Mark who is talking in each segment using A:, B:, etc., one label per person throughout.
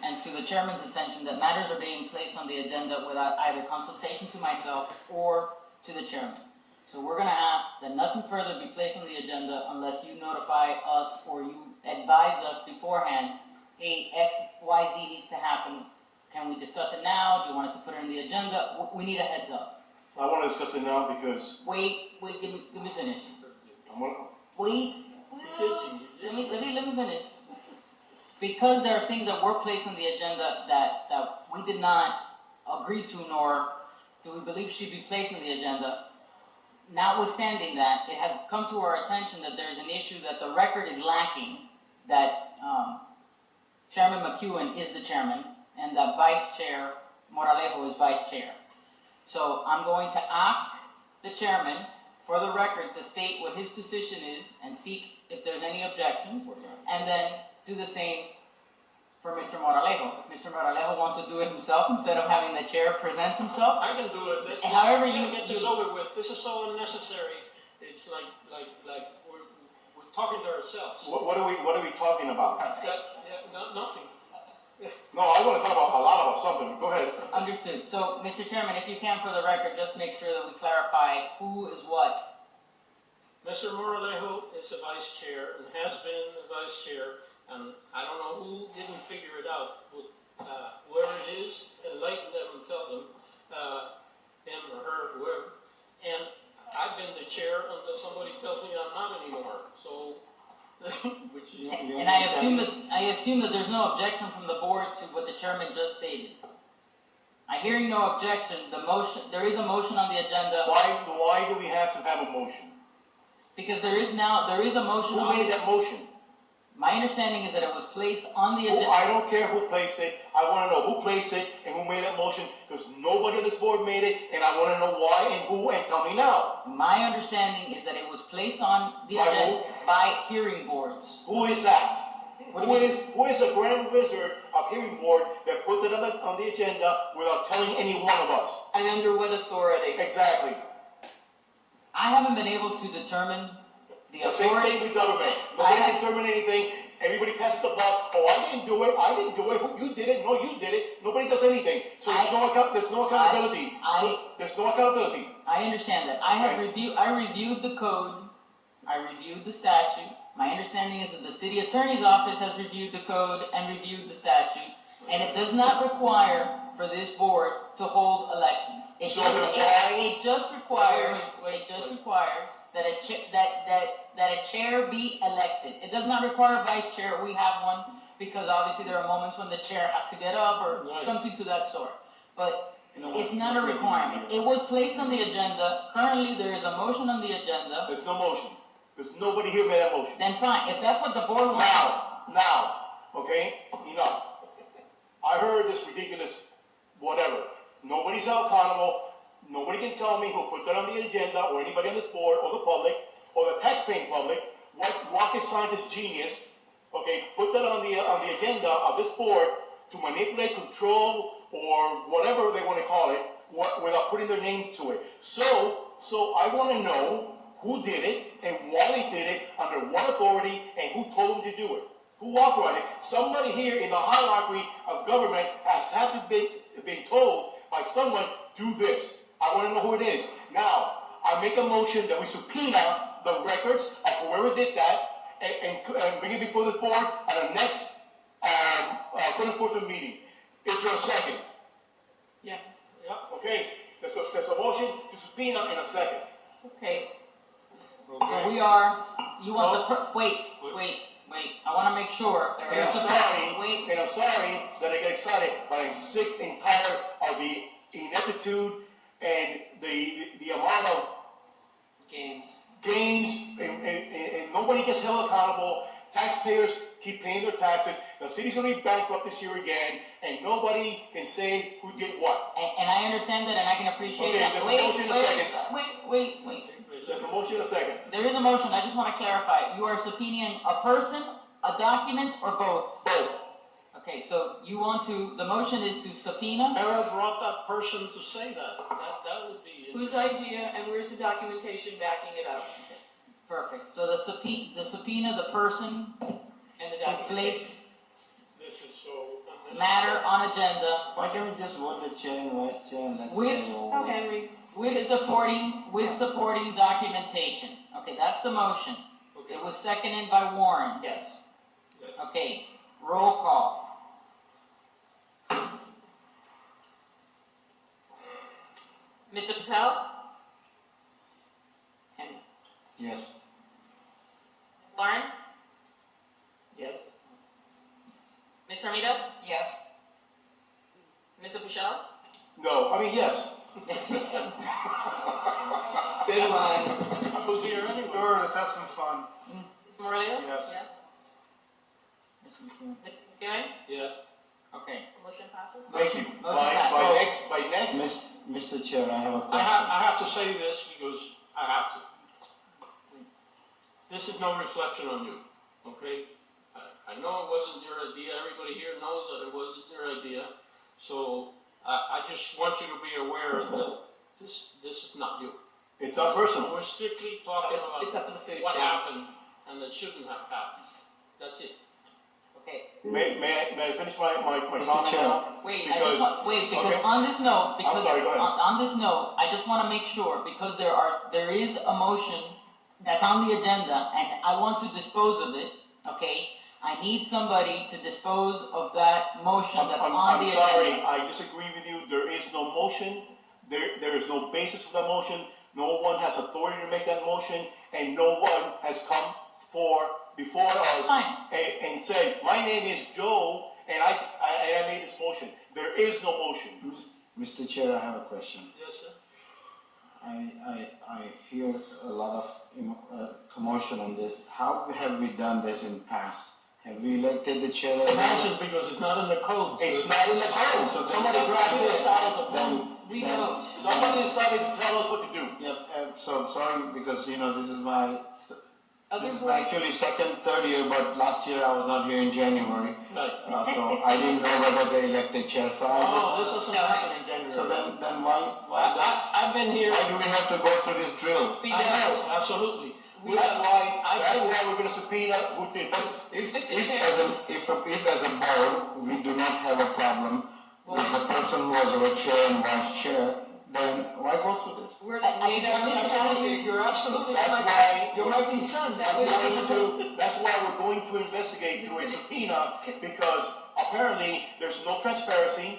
A: and to the chairman's attention that matters are being placed on the agenda without either consultation to myself or to the chairman. So we're going to ask that nothing further be placed on the agenda unless you notify us or you advise us beforehand, hey, X, Y, Z needs to happen. Can we discuss it now? Do you want us to put it on the agenda? We need a heads up.
B: I want to discuss it now because...
A: Wait, give me finish. Wait, let me finish. Because there are things that were placed on the agenda that we did not agree to, nor do we believe should be placed on the agenda. Notwithstanding that, it has come to our attention that there is an issue that the record is lacking, that Chairman McEwen is the chairman, and that Vice Chair Moralejo is vice chair. So I'm going to ask the chairman, for the record, to state what his position is and seek if there's any objections, and then do the same for Mr. Moralejo. If Mr. Moralejo wants to do it himself instead of having the chair present himself,
C: I can do it.
A: However
C: you get this over with. This is so unnecessary. It's like we're talking to ourselves.
B: What are we talking about?
C: Nothing.
B: No, I want to talk about something. Go ahead.
A: Understood. So, Mr. Chairman, if you can, for the record, just make sure that we clarify who is what.
C: Mr. Moralejo is the vice chair and has been the vice chair, and I don't know who didn't figure it out. Whoever it is, enlighten them and tell them, him or her, whoever. And I've been the chair until somebody tells me I'm not anymore. So. Which is,
A: and I assume that there's no objection from the board to what the chairman just stated. I'm hearing no objection. There is a motion on the agenda.
B: Why do we have to have a motion?
A: Because there is a motion.
B: Who made that motion?
A: My understanding is that it was placed on the agenda.
B: I don't care who placed it. I want to know who placed it and who made that motion, because nobody on this board made it, and I want to know why and who, and tell me now.
A: My understanding is that it was placed on the agenda by hearing boards.
B: Who is that? Who is the grand wizard of hearing board that put it on the agenda without telling any one of us?
D: And under what authority?
B: Exactly.
A: I haven't been able to determine the authority.
B: Same thing with government. Nobody can determine anything. Everybody passes the buck. Oh, I didn't do it. I didn't do it. You did it. No, you did it. Nobody does anything. So there's no accountability. There's no accountability.
A: I understand that. I reviewed the code. I reviewed the statute. My understanding is that the city attorney's office has reviewed the code and reviewed the statute, and it does not require for this board to hold elections. It just requires that a chair be elected. It does not require a vice chair. We have one because obviously there are moments when the chair has to get up or something to that sort. But it's not a requirement. It was placed on the agenda. Currently there is a motion on the agenda.
B: There's no motion. There's nobody here made that motion.
A: Then fine. If that's what the board wants.
B: Now, okay? Enough. I heard this ridiculous whatever. Nobody's held accountable. Nobody can tell me who put that on the agenda, or anybody on this board, or the public, or the taxpaying public, what rocket scientist genius, okay, put that on the agenda of this board to manipulate, control, or whatever they want to call it, without putting their name to it. So I want to know who did it, and why they did it, under what authority, and who told them to do it. Who authorized it? Somebody here in the hierarchy of government has had to be told by someone, do this. I want to know who it is. Now, I make a motion that we subpoena the records of whoever did that and bring it before this board at the next code enforcement meeting. Is there a second?
A: Yeah.
B: Okay. There's a motion to subpoena in a second.
A: Okay. So we are. You want wait. I want to make sure.
B: And I'm sorry that I get excited, but I'm sick and tired of the ineptitude and the amount of games, and nobody gets held accountable. Taxpayers keep paying their taxes. The city's going to be bankrupt this year again, and nobody can say who did what.
A: And I understand that, and I can appreciate that.
B: There's a motion in a second.
A: Wait.
B: There's a motion in a second.
A: There is a motion. I just want to clarify. You are subpoenaing a person, a document, or both?
B: Both.
A: Okay, so you want to, the motion is to subpoena?
C: Whoever brought that person to say that would be it.
D: Whose idea, and where's the documentation backing it up?
A: Okay. Perfect. So the subpoena, the person,
D: and the
A: documentation.
C: This is so
A: matter on agenda
E: Why can't we just vote the chair and vice chair and that's
A: With-
E: it?
D: Oh, Henry.
A: with supporting documentation. Okay, that's the motion.
C: Okay,
A: It was seconded by Warren.
D: Yes.
C: yes.
A: Okay, roll call.
F: Mr. Patel?
D: Henry.
E: Yes.
F: Lauren?
D: Yes.
F: Ms. Armida?
A: Yes.
F: Mr. Bushell?
B: No, I mean, yes.
D: Good line.
C: Who's here anyway?
G: Sure, let's have some fun.
F: Morello?
G: Yes.
F: Gary?
C: Yes.
A: Okay.
F: Motion passes?
B: Thank you.
A: Motion passed.
B: By next,
E: Mr. Chair, I have a
C: I
E: question.
C: have to say this because I have to. This is no reflection on you, okay? I know it wasn't your idea, everybody here knows that it wasn't your idea, so I just want you to be aware that this is not you.
B: it's not personal.
C: We're strictly talking
D: It's up
C: about
D: to the food
C: what
D: chair.
C: happened and that shouldn't have happened. That's it.
A: Okay.
B: May I finish my
E: Mr.
B: comment
E: Chair.
B: now?
A: Wait,
B: Because-
A: because
B: okay.
A: on this note, because
B: sorry, go ahead.
A: on this note, I just wanna make sure, because there is a motion that's on the agenda, and I want to dispose of it, okay? I need somebody to dispose of that motion that's on the
B: I'm
A: agenda.
B: sorry, I disagree with you, there is no motion, there is no basis for that motion, no one has authority to make that motion, and no one has come before us
A: Fine.
B: and said, my name is Joe, and I made this motion. There is no motion.
E: Mr. Chair, I have a question.
C: Yes, sir?
E: I hear a lot of commotion on this. How have we done this in past? Have we elected the chair?
C: It hasn't because it's not in the code. sir.
B: It's not in the code,
E: So
B: somebody grabbed this out of the blue.
A: We vote.
B: Somebody decided to tell us what to do.
E: Yep, so sorry because, this is my,
D: Other
E: this is
D: boards?
E: actually third year, but last year I was not here in January.
C: Right.
E: So I didn't know whether they elected chair, so I
C: Oh, this doesn't happen in
E: just,
C: January.
E: so then why
C: I've been here.
E: do we have to go through this drill?
D: We
C: I
D: know.
C: know, absolutely.
B: That's why we're gonna subpoena who did this.
E: If
D: Mr.
E: if
D: Chair.
E: if as a board, we do not have a problem with the person who was our chair and vice chair, then why go through this?
D: We're,
A: I
D: we don't
A: agree.
D: know.
C: You're absolutely
B: That's
C: right.
B: why
C: You're making sense.
B: that's why we're going to investigate through a subpoena, because apparently there's no transparency,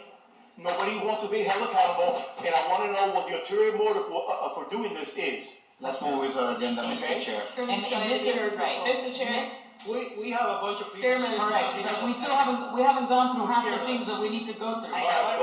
B: nobody wants to be held accountable, and I wanna know what the ulterior motive for doing this is.
E: Let's move with our agenda, Mr.
B: Okay.
E: Chair.
D: Chairman's
A: And
D: trying to
A: Mr.
D: get her
A: right.
D: Mr. Chair,
C: We have a bunch of people
D: Chairman,
C: sitting
A: Correct,
C: down
A: because
C: here.
A: we haven't gone through half the things that we need to go through.
D: I know.